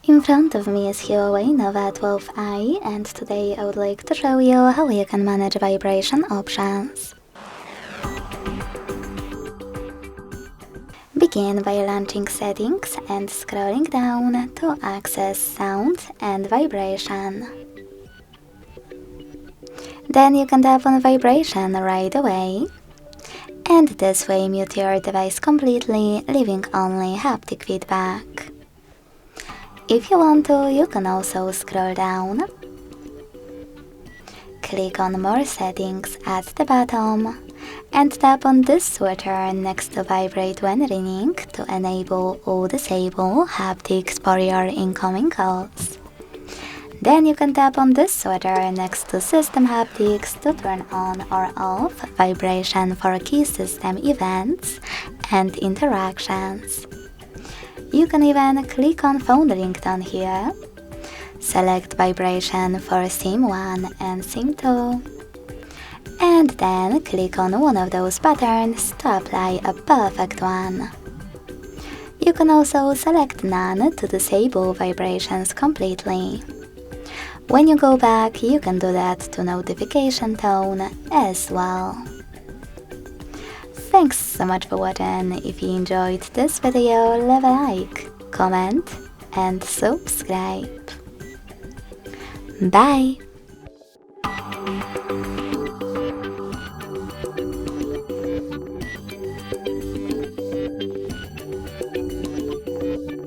In front of me is HUAWEI Nova 12i, and today I would like to show you how you can manage vibration options. Begin by launching Settings and scrolling down to access Sound and Vibration. Then you can tap on Vibration right away, and this way mute your device completely, leaving only haptic feedback. If you want to, you can also scroll down, click on More Settings at the bottom, and tap on this switcher next to Vibrate when ringing to enable or disable haptics for your incoming calls. Then you can tap on this switcher next to System Haptics to turn on or off vibration for key system events and interactions. You can even click on Phone Ringtone here, select vibration for SIM 1 and SIM 2, and then click on one of those patterns to apply a perfect one. You can also select None to disable vibrations completely. When you go back, you can do that to notification tone as well. Thanks so much for watching. If you enjoyed this video, leave a like, comment and subscribe. Bye!